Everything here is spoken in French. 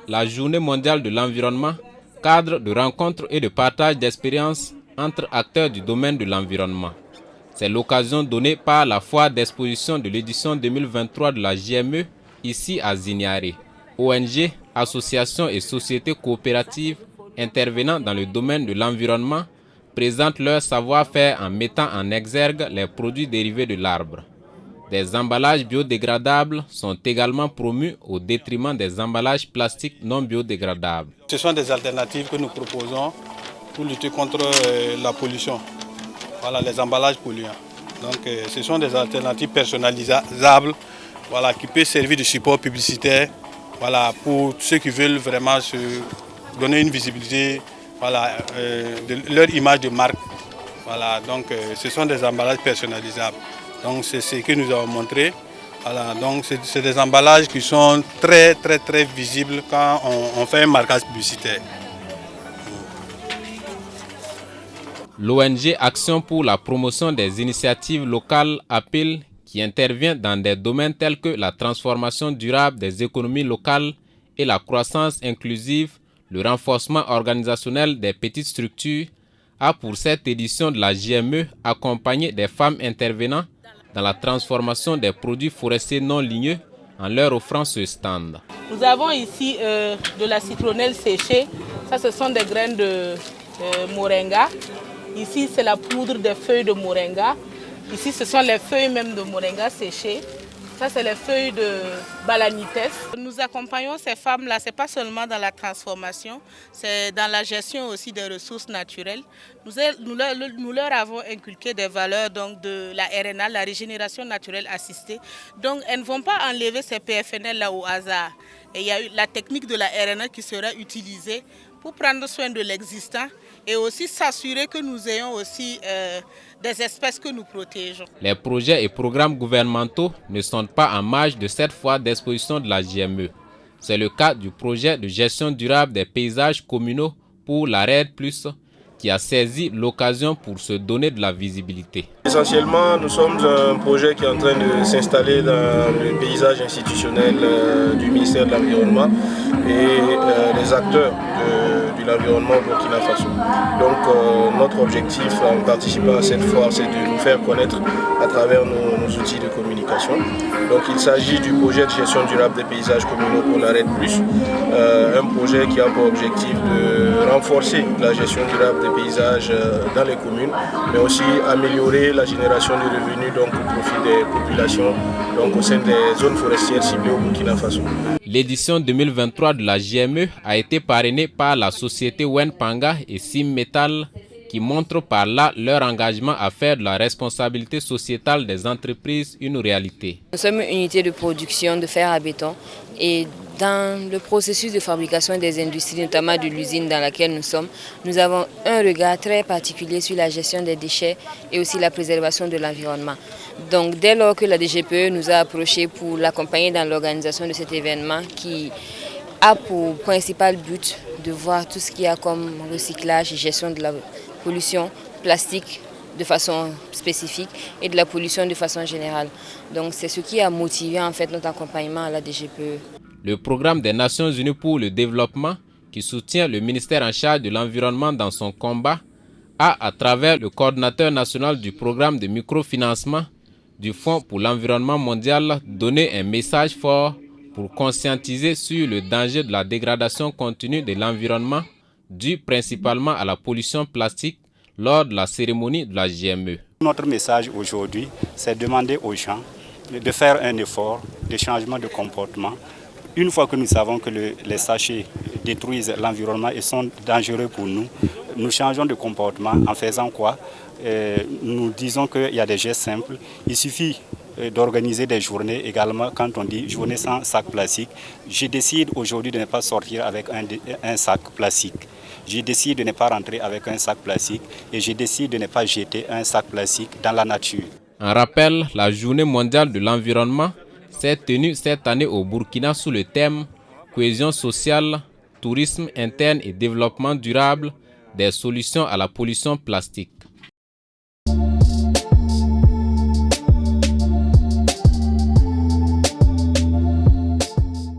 la Journée mondiale de l'environnement, cadre de rencontres et de partage d'expériences entre acteurs du domaine de l'environnement. C'est l'occasion donnée par la foire d'exposition de l'édition 2023 de la JME, ici à Zignaré. ONG, associations et sociétés coopératives intervenant dans le domaine de l'environnement présentent leur savoir-faire en mettant en exergue les produits dérivés de l'arbre. Des emballages biodégradables sont également promus au détriment des emballages plastiques non biodégradables. Ce sont des alternatives que nous proposons pour lutter contre la pollution. Voilà, les emballages polluants. Donc, ce sont des alternatives personnalisables, voilà, qui peuvent servir de support publicitaire, voilà, pour ceux qui veulent vraiment se donner une visibilité, voilà, de leur image de marque. Voilà, donc, ce sont des emballages personnalisables. Donc c'est ce que nous avons montré. Voilà, donc c'est des emballages qui sont très visibles quand on fait un marquage publicitaire. L'ONG Action pour la promotion des initiatives locales appelle qui intervient dans des domaines tels que la transformation durable des économies locales et la croissance inclusive, le renforcement organisationnel des petites structures, a pour cette édition de la JME accompagné des femmes intervenant dans la transformation des produits forestiers non ligneux en leur offrant ce stand. Nous avons ici de la citronnelle séchée. Ça, ce sont des graines de moringa. Ici, c'est la poudre des feuilles de moringa. Ici, ce sont les feuilles même de moringa séchées. Ça, c'est les feuilles de balanites. Nous accompagnons ces femmes-là, ce n'est pas seulement dans la transformation, c'est dans la gestion aussi des ressources naturelles. Nous leur avons inculqué des valeurs donc, de la RNA, la régénération naturelle assistée. Donc, elles ne vont pas enlever ces PFNL-là au hasard. Et il y a la technique de la RNA qui sera utilisée pour prendre soin de l'existant et aussi s'assurer que nous ayons aussi des espèces que nous protégeons. Les projets et programmes gouvernementaux ne sont pas en marge de cette foire d'exposition de la JME. C'est le cas du projet de gestion durable des paysages communaux pour la RED+, qui a saisi l'occasion pour se donner de la visibilité. Essentiellement, nous sommes un projet qui est en train de s'installer dans le paysage institutionnel du ministère de l'Environnement et des acteurs de l'environnement au Burkina Faso. Donc notre objectif en participant à cette foire, c'est de nous faire connaître à travers nos outils de communication. Donc il s'agit du projet de gestion durable des paysages communaux pour la RED+, un projet qui a pour objectif de renforcer la gestion durable des paysages dans les communes, mais aussi améliorer la génération de revenus donc, au profit des populations donc, au sein des zones forestières ciblées au Burkina Faso. L'édition 2023 de la JME a été parrainée par la société Wenpanga et Sim Metal qui montrent par là leur engagement à faire de la responsabilité sociétale des entreprises une réalité. Nous sommes une unité de production de fer à béton et dans le processus de fabrication des industries, notamment de l'usine dans laquelle nous sommes, nous avons un regard très particulier sur la gestion des déchets et aussi la préservation de l'environnement. Donc dès lors que la DGPE nous a approchés pour l'accompagner dans l'organisation de cet événement qui a pour principal but de voir tout ce qu'il y a comme recyclage et gestion de la pollution plastique de façon spécifique et de la pollution de façon générale. Donc c'est ce qui a motivé en fait notre accompagnement à la DGPE. Le programme des Nations Unies pour le développement, qui soutient le ministère en charge de l'environnement dans son combat, a, à travers le coordinateur national du programme de microfinancement du Fonds pour l'environnement mondial, donné un message fort pour conscientiser sur le danger de la dégradation continue de l'environnement due principalement à la pollution plastique lors de la cérémonie de la JME. Notre message aujourd'hui, c'est de demander aux gens de faire un effort de changement de comportement. Une fois que nous savons que les sachets détruisent l'environnement et sont dangereux pour nous, nous changeons de comportement en faisant quoi? Nous disons qu'il y a des gestes simples. Il suffit d'organiser des journées également. Quand on dit journée sans sac plastique, je décide aujourd'hui de ne pas sortir avec un sac plastique. Je décide de ne pas rentrer avec un sac plastique et je décide de ne pas jeter un sac plastique dans la nature. En rappel, la Journée mondiale de l'environnement s'est tenue cette année au Burkina sous le thème Cohésion sociale, tourisme interne et développement durable, des solutions à la pollution plastique.